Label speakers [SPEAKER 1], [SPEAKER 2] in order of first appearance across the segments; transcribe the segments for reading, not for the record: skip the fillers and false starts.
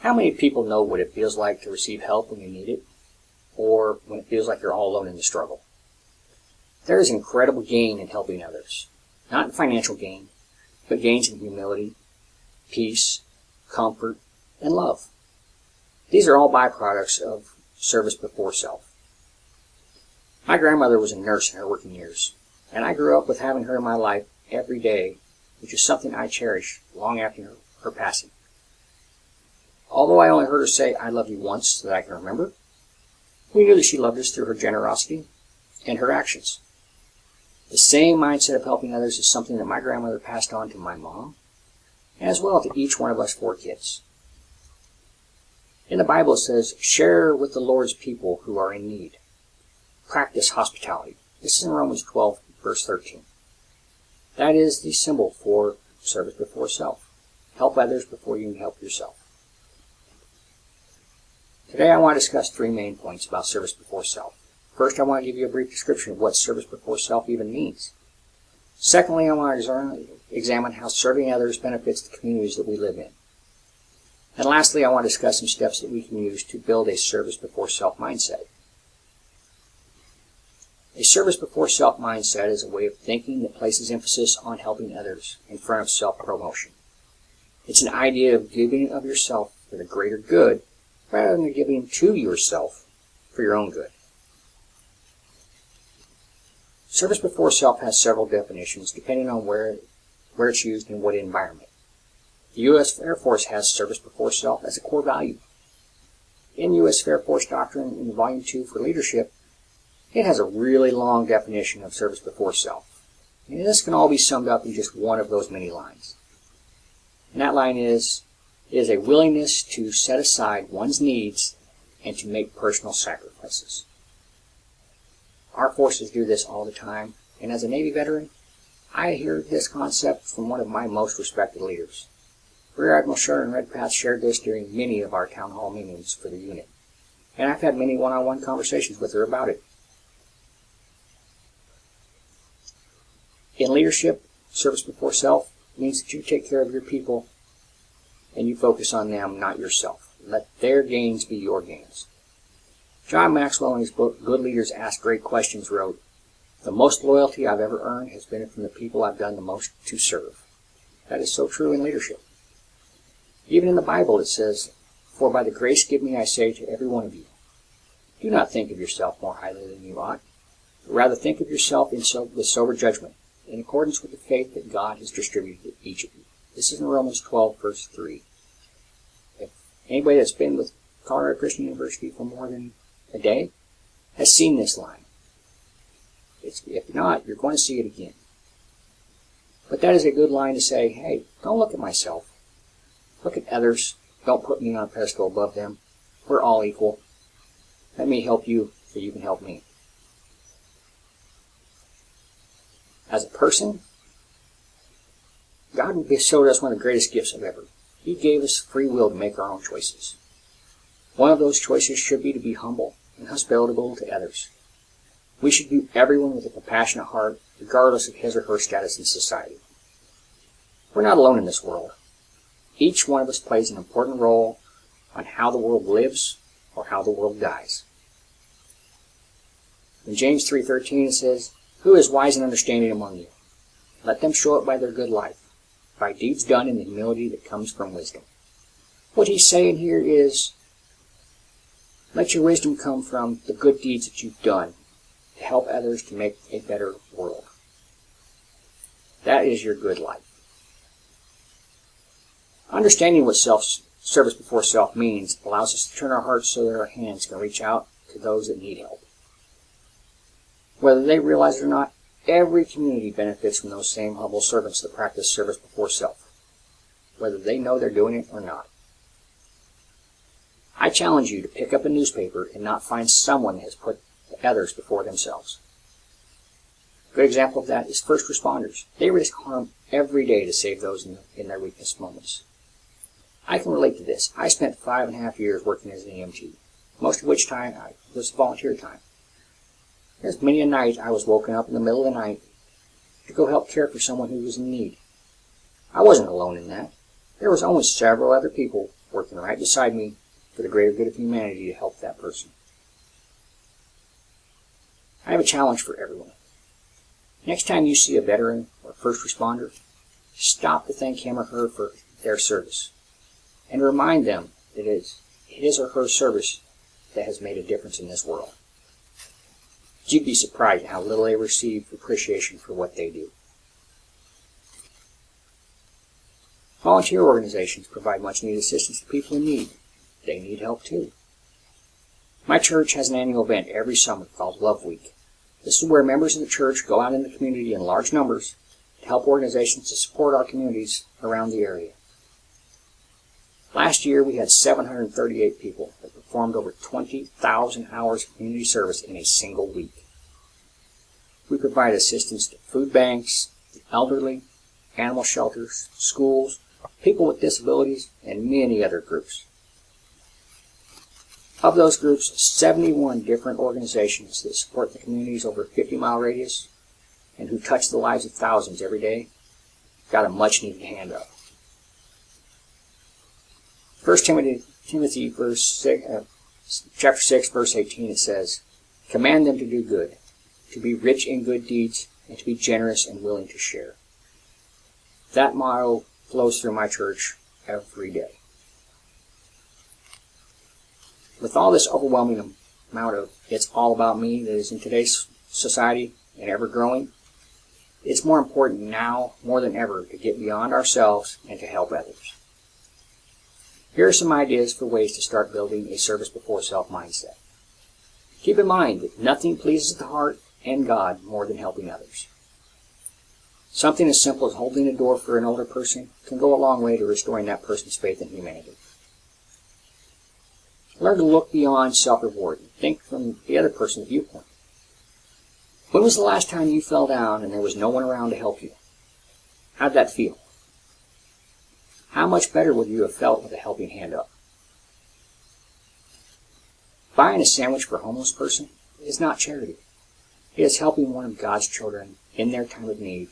[SPEAKER 1] How many people know what it feels like to receive help when you need it, or when it feels like you're all alone in the struggle? There is incredible gain in helping others. Not in financial gain, but gains in humility, peace, comfort, and love. These are all byproducts of service before self. My grandmother was a nurse in her working years, and I grew up with having her in my life every day, which is something I cherish long after her passing. Although I only heard her say, "I love you" once that I can remember, we knew that she loved us through her generosity and her actions. The same mindset of helping others is something that my grandmother passed on to my mom, as well to each one of us 4 kids. In the Bible it says, "Share with the Lord's people who are in need. Practice hospitality." This is in Romans 12, verse 13. That is the symbol for service before self. Help others before you can help yourself. Today I want to discuss 3 main points about service before self. First, I want to give you a brief description of what service before self even means. Secondly, I want to examine how serving others benefits the communities that we live in. And lastly, I want to discuss some steps that we can use to build a service before self mindset. A service before self mindset is a way of thinking that places emphasis on helping others in front of self-promotion. It's an idea of giving of yourself for the greater good rather than giving to yourself for your own good. Service before self has several definitions depending on where it's used and what environment. The U.S. Air Force has service before self as a core value. In U.S. Air Force Doctrine in Volume 2 for Leadership, it has a really long definition of service before self. And this can all be summed up in just one of those many lines. And that line is a willingness to set aside one's needs and to make personal sacrifices. Our forces do this all the time, and as a Navy veteran, I hear this concept from one of my most respected leaders. Rear Admiral Sharon Redpath shared this during many of our town hall meetings for the unit, and I've had many one-on-one conversations with her about it. In leadership, service before self means that you take care of your people and you focus on them, not yourself. Let their gains be your gains. John Maxwell, in his book, Good Leaders Ask Great Questions, wrote, "The most loyalty I've ever earned has been from the people I've done the most to serve." That is so true in leadership. Even in the Bible it says, "For by the grace given me I say to every one of you, do not think of yourself more highly than you ought, but rather think of yourself with sober judgment, in accordance with the faith that God has distributed to each of you." This is in Romans 12, verse 3. If anybody that's been with Colorado Christian University for more than a day has seen this line. If not, you're going to see it again. But that is a good line to say, hey, don't look at myself. Look at others. Don't put me on a pedestal above them. We're all equal. Let me help you so you can help me. As a person, God bestowed us one of the greatest gifts of ever. He gave us free will to make our own choices. One of those choices should be to be humble and hospitable to others. We should view everyone with a compassionate heart, regardless of his or her status in society. We're not alone in this world. Each one of us plays an important role on how the world lives or how the world dies. In James 3:13 it says, "Who is wise and understanding among you? Let them show it by their good life, by deeds done in the humility that comes from wisdom." What he's saying here is, let your wisdom come from the good deeds that you've done to help others to make a better world. That is your good life. Understanding what service before self means allows us to turn our hearts so that our hands can reach out to those that need help. Whether they realize it or not, every community benefits from those same humble servants that practice service before self, whether they know they're doing it or not. I challenge you to pick up a newspaper and not find someone that has put others before themselves. A good example of that is first responders. They risk harm every day to save those in their weakest moments. I can relate to this. I spent 5.5 years working as an EMT, most of which time was volunteer time. There's many a night I was woken up in the middle of the night to go help care for someone who was in need. I wasn't alone in that. There was always several other people working right beside me for the greater good of humanity to help that person. I have a challenge for everyone. Next time you see a veteran or first responder, stop to thank him or her for their service and remind them that it is his or her service that has made a difference in this world. You'd be surprised at how little they receive appreciation for what they do. Volunteer organizations provide much needed assistance to people in need. They need help too. My church has an annual event every summer called Love Week. This is where members of the church go out in the community in large numbers to help organizations to support our communities around the area. Last year we had 738 people that performed over 20,000 hours of community service in a single week. We provide assistance to food banks, the elderly, animal shelters, schools, people with disabilities, and many other groups. Of those groups, 71 different organizations that support the communities over a 50-mile radius and who touch the lives of thousands every day got a much-needed hand up. 1 Timothy chapter 6, verse 18, it says, "Command them to do good, to be rich in good deeds, and to be generous and willing to share." That motto flows through my church every day. With all this overwhelming amount of "it's all about me" that is in today's society and ever growing, it's more important now more than ever to get beyond ourselves and to help others. Here are some ideas for ways to start building a service before self mindset. Keep in mind that nothing pleases the heart and God more than helping others. Something as simple as holding a door for an older person can go a long way to restoring that person's faith in humanity. Learn to look beyond self-reward and think from the other person's viewpoint. When was the last time you fell down and there was no one around to help you? How'd that feel? How much better would you have felt with a helping hand up? Buying a sandwich for a homeless person is not charity. It is helping one of God's children in their time of need,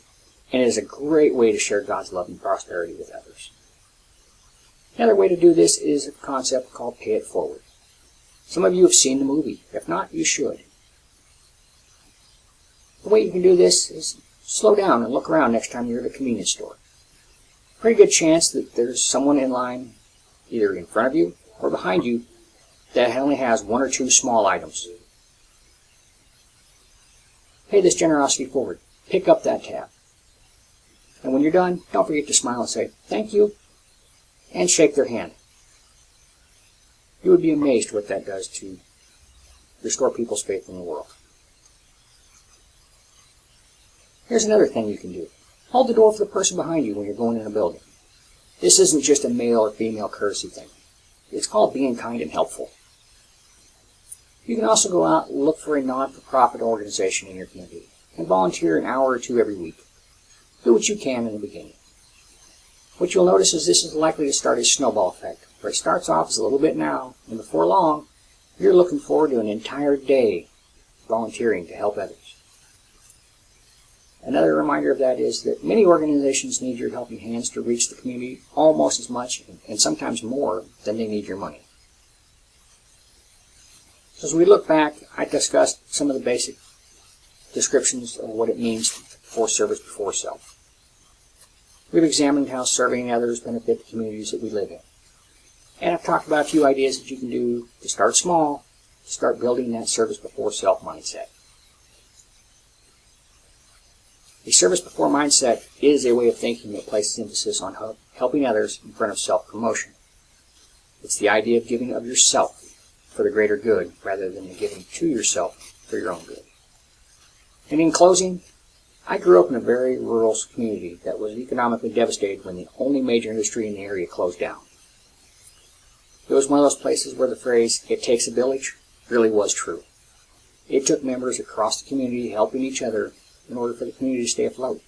[SPEAKER 1] and it is a great way to share God's love and prosperity with others. Another way to do this is a concept called pay it forward. Some of you have seen the movie. If not, you should. The way you can do this is slow down and look around next time you're at a convenience store. Pretty good chance that there's someone in line, either in front of you or behind you, that only has one or two small items. Pay this generosity forward. Pick up that tab. And when you're done, don't forget to smile and say, "Thank you," and shake their hand. You would be amazed what that does to restore people's faith in the world. Here's another thing you can do. Hold the door for the person behind you when you're going in a building. This isn't just a male or female courtesy thing. It's called being kind and helpful. You can also go out and look for a non-for-profit organization in your community and volunteer an hour or two every week. Do what you can in the beginning. What you'll notice is this is likely to start a snowball effect, where it starts off as a little bit now, and before long, you're looking forward to an entire day volunteering to help others. Another reminder of that is that many organizations need your helping hands to reach the community almost as much, and sometimes more, than they need your money. As we look back, I discussed some of the basic descriptions of what it means for service before self. We've examined how serving others benefit the communities that we live in. And I've talked about a few ideas that you can do to start small, to start building that service before self mindset. A service before mindset is a way of thinking that places emphasis on helping others in front of self-promotion. It's the idea of giving of yourself for the greater good rather than giving to yourself for your own good. And in closing, I grew up in a very rural community that was economically devastated when the only major industry in the area closed down. It was one of those places where the phrase, "it takes a village," really was true. It took members across the community helping each other in order for the community to stay afloat.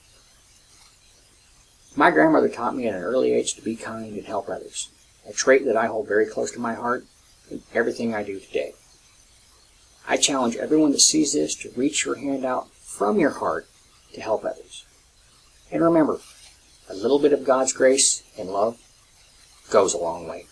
[SPEAKER 1] My grandmother taught me at an early age to be kind and help others, a trait that I hold very close to my heart in everything I do today. I challenge everyone that sees this to reach your hand out from your heart to help others. And remember, a little bit of God's grace and love goes a long way.